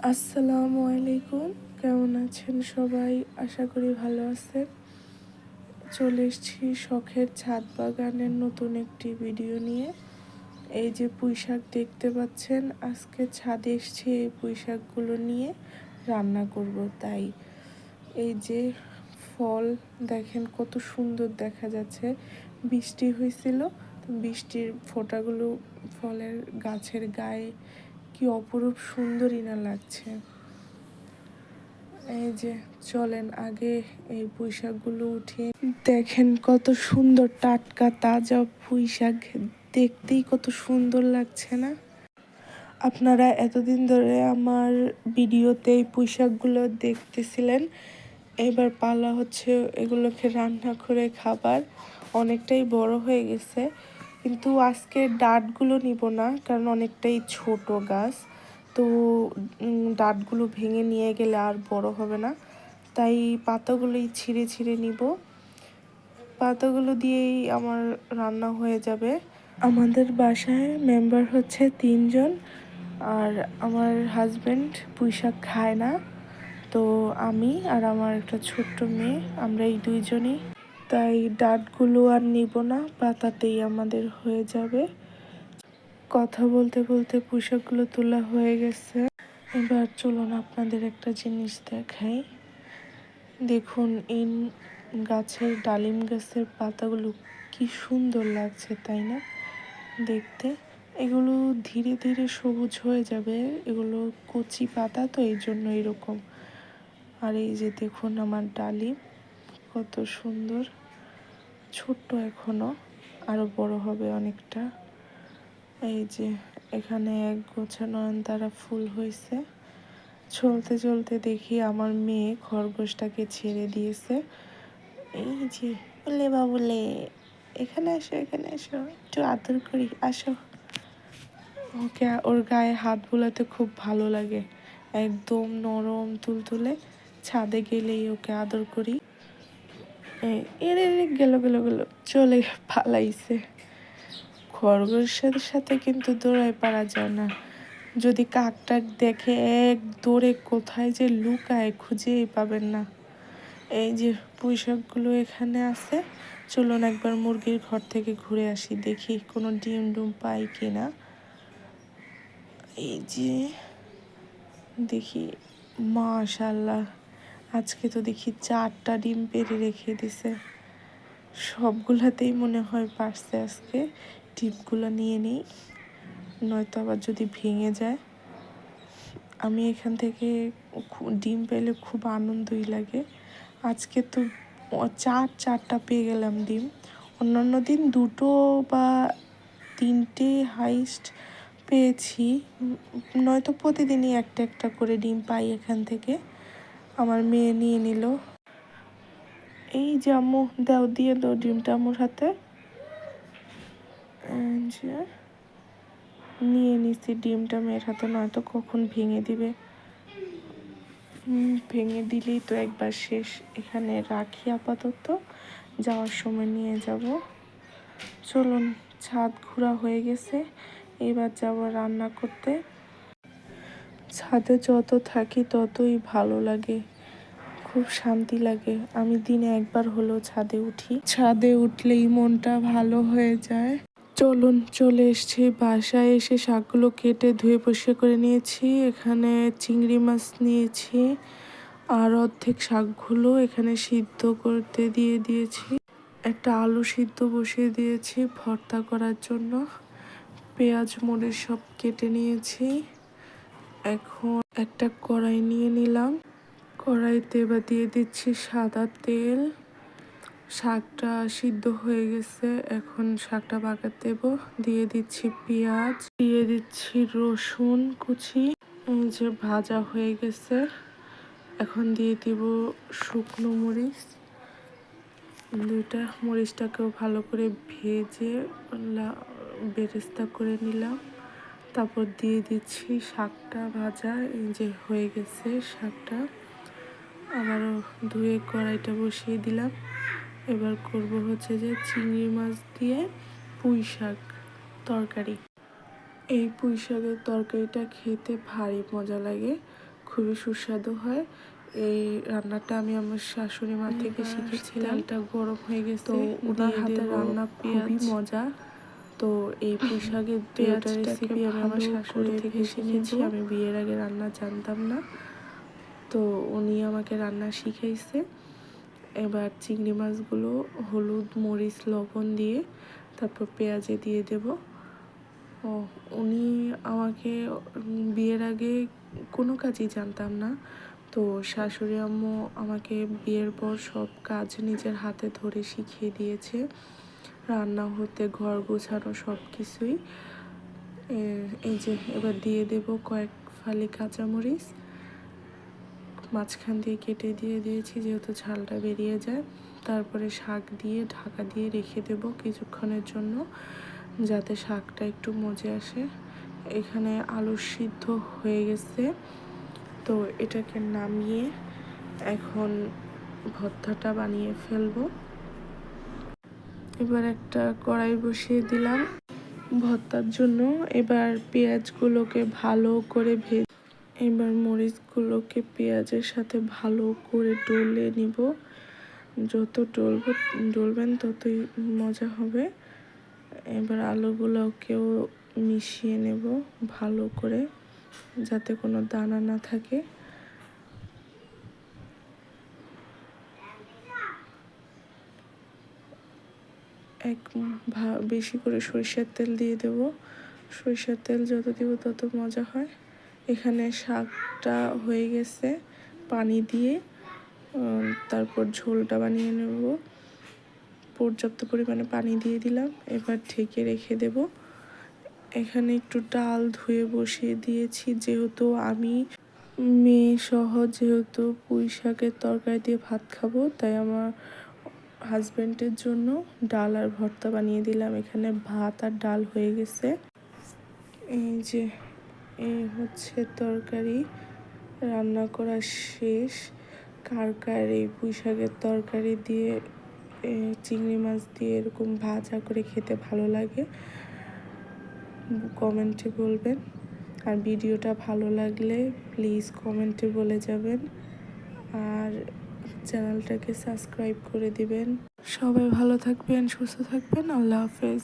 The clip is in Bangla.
আসসালামু আলাইকুম। কেমন আছেন সবাই? আশা করি ভালো আছেন। চলে এসেছি শখের ছাদ বাগানের নতুন একটি ভিডিও নিয়ে। এই যে পুঁইশাক দেখতে পাচ্ছেন, আজকে ছাদে এসেছি এই পুঁইশাকগুলো নিয়ে রান্না করব। তাই এই যে ফল দেখেন কত সুন্দর দেখা যাচ্ছে। বৃষ্টি হয়েছিল, তো বৃষ্টির ফোঁটাগুলো ফলের গাছের গায়ে কি অপরূপ সুন্দরই না লাগছে। এই যে চলেন আগে এই পুঁইশাকগুলো উঠিয়ে দেখেন কত সুন্দর টাটকা তাজা পুঁইশাক, দেখতেই কত সুন্দর লাগছে না? আপনারা এতদিন ধরে আমার ভিডিওতে এই পুঁইশাকগুলো দেখতেছিলেন, এবার পালা হচ্ছে এগুলোকে রান্না করে খাবার। অনেকটাই বড় হয়ে গেছে, কিন্তু আজকে ডাঁটগুলো নিব না, কারণ অনেকটাই ছোট গাছ। তো ডাঁটগুলো ভেঙে নিয়ে গেলে আর বড় হবে না, তাই পাতাগুলোই ছিঁড়ে ছিঁড়ে নিব। পাতাগুলো দিয়েই আমার রান্না হয়ে যাবে। আমাদের বাসায় মেম্বার হচ্ছে 3 জন, আর আমার হাজব্যান্ড পুঁইশাক খায় না, তো আমি আর আমার একটা ছোট্ট মেয়ে, আমরা এই 2জনই। তাই ডাঁটগুলো আর নিব না, পাতাতেই আমাদের হয়ে যাবে। কথা বলতে বলতে পুঁইশাকগুলো তোলা হয়ে গেছে। এবার চলুন আপনাদের একটা জিনিস দেখাই। দেখুন এই গাছের ডালিম গাছের পাতাগুলো কি সুন্দর লাগছে, তাই না দেখতে? এগুলো ধীরে ধীরে সবুজ হয়ে যাবে, এগুলো কচি পাতা, তো এই জন্য এরকম। আর এই যে দেখুন আমার ডালিম কত সুন্দর, ছোট্ট এখনো, আরো বড় হবে অনেকটা। এই যে এখানে এক গোছা নয়নতারা ফুল হয়েছে। চলতে চলতে দেখি আমার মেয়ে খরগোশটাকে ছেড়ে দিয়েছে। এই যে বলে বাবুলে, এখানে এসো, এখানে এসো, একটু আদর করি, আসো। ওকে ওর গায়ে হাত বুলাতে খুব ভালো লাগে, একদম নরম তুলতুলে। ছাদে গেলেই ওকে আদর করি। এরে গেল গেল গেল, চলে পালাইছে। খরগোশের সাথে কিন্তু দৌড়ায় পারা যায় না, যদি কাকটাক দেখে এক দৌড়ে কোথায় যে লুকায় খুঁজেই পাবেন না। এই যে পুঁইশাকগুলো এখানে আছে, চলুন একবার মুরগির ঘর থেকে ঘুরে আসি, দেখি কোনো ডিম ডুম পাই কিনা। এই যে দেখি, মাশাআল্লাহ, আজকে তো দেখি 4টা ডিম পেড়ে রেখে দিছে। সবগুলাতেই মনে হয় পারছে আজকে। ডিমগুলো নিয়ে নিই, নয়তো আবার যদি ভেঙে যায়। আমি এখান থেকে ডিম পেলে খুব আনন্দই লাগে। আজকে তো 4টা পেয়ে গেলাম ডিম। অন্যান্য দিন 2টো বা 3টে হাইস্ট পেয়েছি, নয়তো প্রতিদিনই একটা একটা করে ডিম পাই এখান থেকে। আমার মেয়ে নিয়ে নিল। এই যে আম্মু দাও, দিয়ে দাও ডিমটা আম্মুর হাতে। যে নিয়ে নিছি ডিমটা মেয়ের হাতে, নয়তো কখন ভেঙে দিবে। ভেঙে দিলেই তো একবার শেষ। এখানে রাখি আপাতত, যাওয়ার সময় নিয়ে যাব। চলুন, ছাদ ঘোরা হয়ে গেছে, এবার যাব রান্না করতে। ছাদে যত থাকি ততই ভালো লাগে, খুব শান্তি লাগে। আমি দিনে একবার হলেও ছাদে উঠি, ছাদে উঠলেই মনটা ভালো হয়ে যায়। চলুন, চলে এসেছি বাসায়। এসে শাকগুলো কেটে ধুয়ে পরিষ্কার করে নিয়েছি। এখানে চিংড়ি মাছ নিয়েছি, আর অর্ধেক শাকগুলো এখানে সিদ্ধ করতে দিয়ে দিয়েছি। একটা আলু সিদ্ধ বসিয়ে দিয়েছি ভর্তা করার জন্য। পেঁয়াজ মরিচ সব কেটে নিয়েছি। এখন একটা কড়াই নিয়ে নিলাম, কড়াইতে এবার দিয়ে দিচ্ছি সাদা তেল। শাকটা সিদ্ধ হয়ে গেছে, এখন শাকটা বাগার দেব। দিয়ে দিচ্ছি পেঁয়াজ, দিয়ে দিচ্ছি রসুন কুচি। এই যে ভাজা হয়ে গেছে, এখন দিয়ে দিব শুকনো মরিচ। 2টা মরিচটাকেও ভালো করে ভেজে বেরেস্তা করে নিলাম। তারপর দিয়ে দিচ্ছি শাকটা ভাজা। এই যে হয়ে গেছে শাকটা, আবারও ধুয়ে কড়াইটা বসিয়ে দিলাম। এবার করব হচ্ছে যে চিংড়ি মাছ দিয়ে পুঁই শাক তরকারি। এই পুঁই শাকের তরকারিটা খেতে ভারী মজা লাগে। খুবই সুস্বাদু হয়। এই রান্নাটা আমি আমার শাশুড়ি মা থেকে শিখেছিলাম। তেলটা গরম হয়ে গেছে, তো ওনার হাতে রান্না খুবই মজা। তো এই পুঁই শাকের দুটো রেসিপি আমি আমার শাশুড়ি থেকে শিখেছি। আমি বিয়ের আগে রান্না জানতাম না, তো উনি আমাকে রান্না শিখাইছে। এবার চিংড়ি মাছগুলো হলুদ, মরিচ, লবণ দিয়ে তারপর পেঁয়াজে দিয়ে দেব। ও উনি আমাকে বিয়ের আগে কোনো কাজই জানতাম না, তো শাশুড়ি আম্মু আমাকে বিয়ের পর সব কাজ নিজের হাতে ধরে শিখিয়ে দিয়েছে, রান্না হতে ঘর গোছানো সব কিছুই। এই যে এবার দিয়ে দেব কয়েক ফালি কাঁচামরিচ, মাঝখান দিয়ে কেটে দিয়ে দিয়েছি যেহেতু ঝালটা বেরিয়ে যায়। তারপরে শাক দিয়ে ঢাকা দিয়ে রেখে দেব কিছুক্ষণের জন্য, যাতে শাকটা একটু মজে আসে। এখানে আলু সিদ্ধ হয়ে গেছে, তো এটাকে নামিয়ে এখন ভর্তাটা বানিয়ে ফেলবো। এবার একটা কড়াই বসিয়ে দিলাম ভর্তার জন্য। এবার পেঁয়াজগুলোকে ভালো করে এবার মরিচগুলোকে পেঁয়াজের সাথে ভালো করে ডলে নিব। যত ডলবেন ততই মজা হবে। এবার আলুগুলোকেও মিশিয়ে নেব ভালো করে, যাতে কোনো দানা না থাকে। বেশি করে সরিষার তেল দিয়ে দেব। সরিষার তেল যত দিব তত মজা হয়। এখানে শাকটা হয়ে গেছে পানি দিয়ে, তারপর ঝোলটা বানিয়ে নেব। পর্যাপ্ত পরিমাণে পানি দিয়ে দিলাম, এবার ঢেকে রেখে দেব। এখানে একটু ডাল ধুয়ে বসিয়ে দিয়েছি, যেহেতু আমি মেয়ে সহ যেহেতু পুঁই শাকের তরকারি দিয়ে ভাত খাবো, তাই আমার হাজব্যান্ডের জন্য ডাল আর ভর্তা বানিয়ে দিলাম। এখানে ভাত আর ডাল হয়ে গেছে। এই যে এই হচ্ছে তরকারি রান্না করা শেষ। কার কার এই পুঁই শাকের তরকারি দিয়ে চিংড়ি মাছ দিয়ে এরকম ভাজা করে খেতে ভালো লাগে কমেন্টে বলবেন। আর ভিডিওটা ভালো লাগলে প্লিজ কমেন্টে বলে যাবেন, আর চ্যানেলটাকে সাবস্ক্রাইব করে দিবেন। সবাই ভালো থাকবেন, সুস্থ থাকবেন। আল্লাহ হাফেজ।